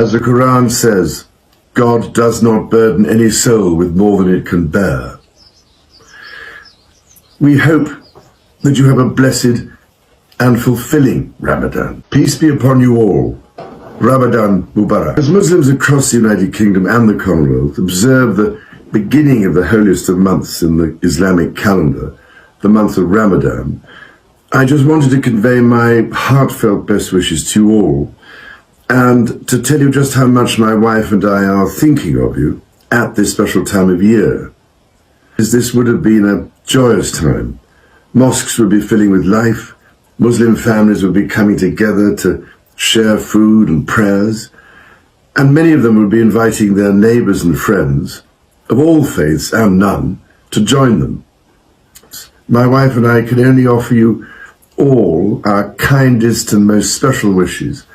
As the Quran says, God does not burden any soul with more than it can bear. We hope that you have a blessed and fulfilling Ramadan. Peace be upon you all. Ramadan Mubarak. As Muslims across the United Kingdom and the Commonwealth observe the beginning of the holiest of months in the Islamic calendar, the month of Ramadan, I just wanted to convey my heartfelt best wishes to you all, and to tell you just how much my wife and I are thinking of you at this special time of year. As this would have been a joyous time. Mosques would be filling with life, Muslim families would be coming together to share food and prayers, and many of them would be inviting their neighbors and friends of all faiths and none to join them. My wife and I can only offer you all our kindest and most special wishes,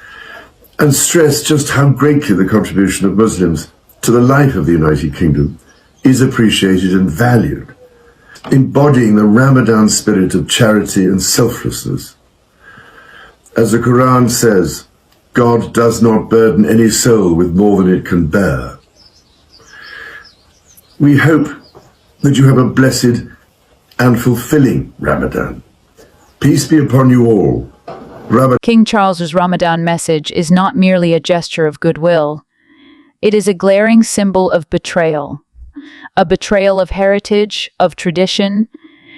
and stress just how greatly the contribution of Muslims to the life of the United Kingdom is appreciated and valued, embodying the Ramadan spirit of charity and selflessness. As the Quran says, God does not burden any soul with more than it can bear. We hope that you have a blessed and fulfilling Ramadan. Peace be upon you all. King Charles's Ramadan message is not merely a gesture of goodwill. It is a glaring symbol of betrayal. A betrayal of heritage, of tradition,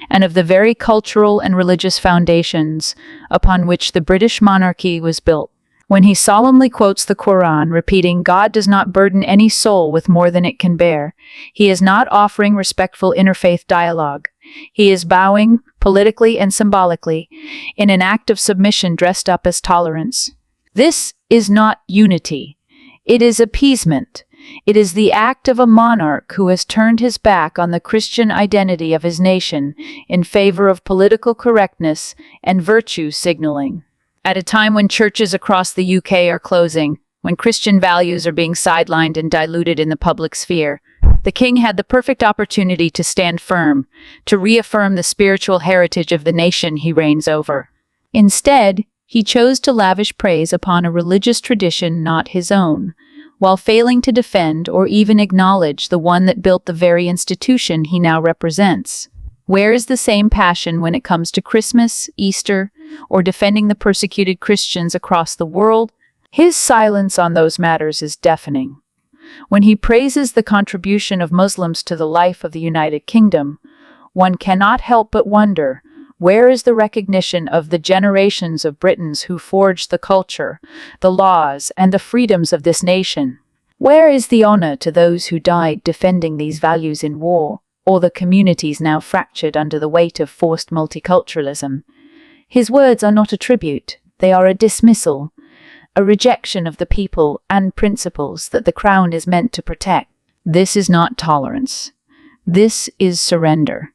and of the very cultural and religious foundations upon which the British monarchy was built. When he solemnly quotes the Quran, repeating, "God does not burden any soul with more than it can bear," he is not offering respectful interfaith dialogue. He is bowing, politically and symbolically, in an act of submission dressed up as tolerance. This is not unity. It is appeasement. It is the act of a monarch who has turned his back on the Christian identity of his nation in favor of political correctness and virtue signaling. At a time when churches across the UK are closing, when Christian values are being sidelined and diluted in the public sphere, the king had the perfect opportunity to stand firm, to reaffirm the spiritual heritage of the nation he reigns over. Instead, he chose to lavish praise upon a religious tradition not his own, while failing to defend or even acknowledge the one that built the very institution he now represents. Where is the same passion when it comes to Christmas, Easter, or defending the persecuted Christians across the world? His silence on those matters is deafening. When he praises the contribution of Muslims to the life of the United Kingdom, one cannot help but wonder, where is the recognition of the generations of Britons who forged the culture, the laws, and the freedoms of this nation? Where is the honor to those who died defending these values in war, or the communities now fractured under the weight of forced multiculturalism? His words are not a tribute, they are a dismissal, a rejection of the people and principles that the crown is meant to protect. This is not tolerance. This is surrender.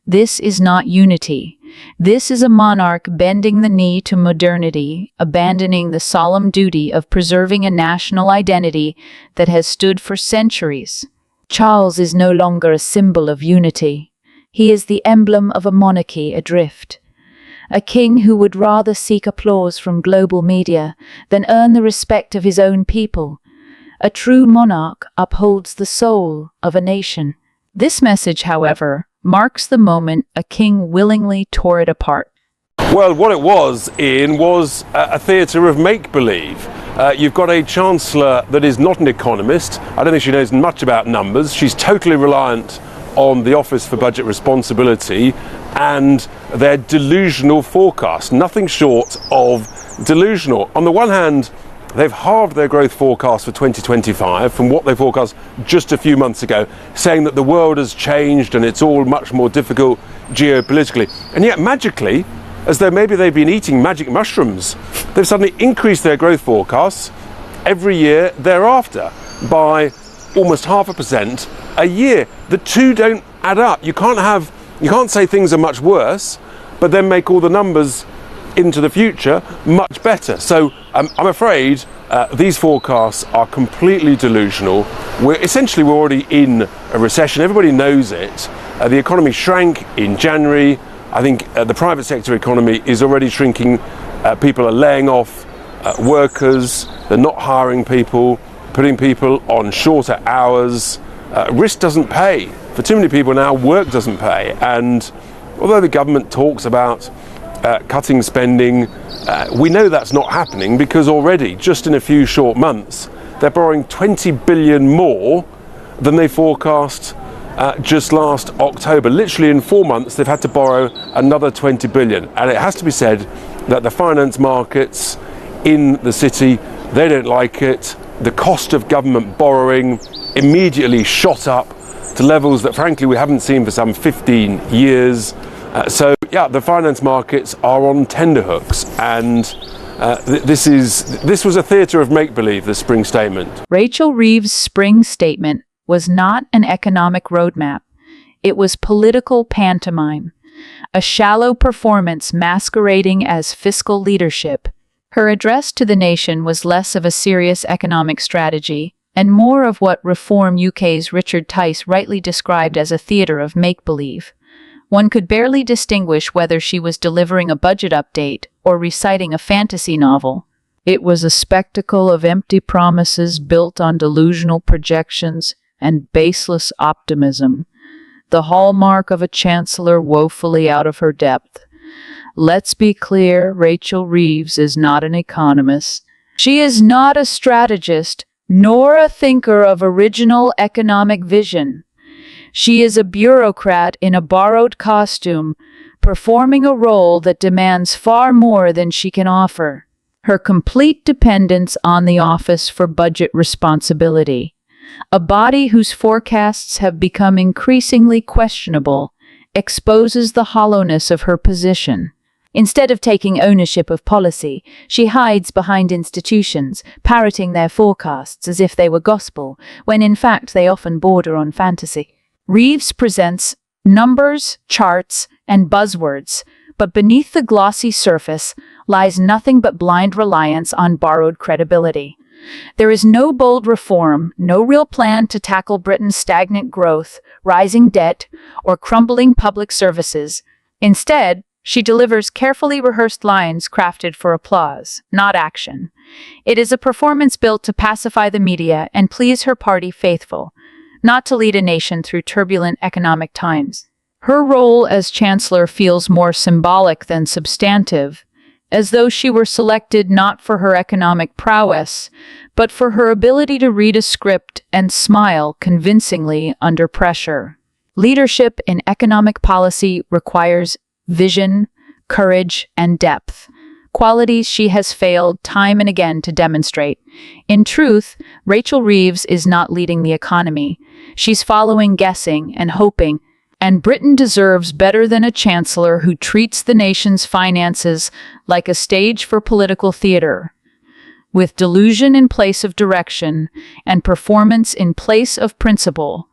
This is not unity. This is a monarch bending the knee to modernity, abandoning the solemn duty of preserving a national identity that has stood for centuries. Charles is no longer a symbol of unity. He is the emblem of a monarchy adrift. A king who would rather seek applause from global media than earn the respect of his own people. A true monarch upholds the soul of a nation. This message, however, marks the moment a king willingly tore it apart. Well, what it was, Ian, was a theatre of make-believe. You've got a Chancellor that is not an economist. I don't think she knows much about numbers. She's totally reliant on the Office for Budget Responsibility and their delusional forecast. Nothing short of delusional. On the one hand, they've halved their growth forecast for 2025 from what they forecast just a few months ago, saying that the world has changed and it's all much more difficult geopolitically. And yet magically, as though maybe they've been eating magic mushrooms, they've suddenly increased their growth forecasts every year thereafter by almost 0.5% a year. The two don't add up. You can't say things are much worse, but then make all the numbers into the future much better. So I'm afraid these forecasts are completely delusional. We're already in a recession. Everybody knows it. The economy shrank in January. I think the private sector economy is already shrinking. People are laying off workers, they're not hiring people, putting people on shorter hours. Risk doesn't pay. For too many people now, work doesn't pay. And although the government talks about cutting spending, we know that's not happening because already, just in a few short months, they're borrowing 20 billion more than they forecast just last October. Literally in 4 months, they've had to borrow another 20 billion. And it has to be said that the finance markets in the city, they don't like it. The cost of government borrowing immediately shot up to levels that frankly we haven't seen for some 15 years. So the finance markets are on tenterhooks, and this was a theatre of make-believe, the spring statement. Rachel Reeves' spring statement was not an economic roadmap. It was political pantomime, a shallow performance masquerading as fiscal leadership. Her address to the nation was less of a serious economic strategy and more of what Reform UK's Richard Tice rightly described as a theatre of make-believe. One could barely distinguish whether she was delivering a budget update or reciting a fantasy novel. It was a spectacle of empty promises built on delusional projections and baseless optimism, the hallmark of a chancellor woefully out of her depth. Let's be clear, Rachel Reeves is not an economist. She is not a strategist, nor a thinker of original economic vision. She is a bureaucrat in a borrowed costume, performing a role that demands far more than she can offer. Her complete dependence on the Office for Budget Responsibility, a body whose forecasts have become increasingly questionable, exposes the hollowness of her position. Instead of taking ownership of policy, she hides behind institutions, parroting their forecasts as if they were gospel, when in fact they often border on fantasy. Reeves presents numbers, charts, and buzzwords, but beneath the glossy surface lies nothing but blind reliance on borrowed credibility. There is no bold reform, no real plan to tackle Britain's stagnant growth, rising debt, or crumbling public services. Instead, she delivers carefully rehearsed lines crafted for applause, not action. It is a performance built to pacify the media and please her party faithful, not to lead a nation through turbulent economic times. Her role as Chancellor feels more symbolic than substantive, as though she were selected not for her economic prowess, but for her ability to read a script and smile convincingly under pressure. Leadership in economic policy requires vision, courage, and depth, qualities she has failed time and again to demonstrate. In truth, Rachel Reeves is not leading the economy. She's following, guessing, and hoping, and Britain deserves better than a chancellor who treats the nation's finances like a stage for political theater. With delusion in place of direction and performance in place of principle,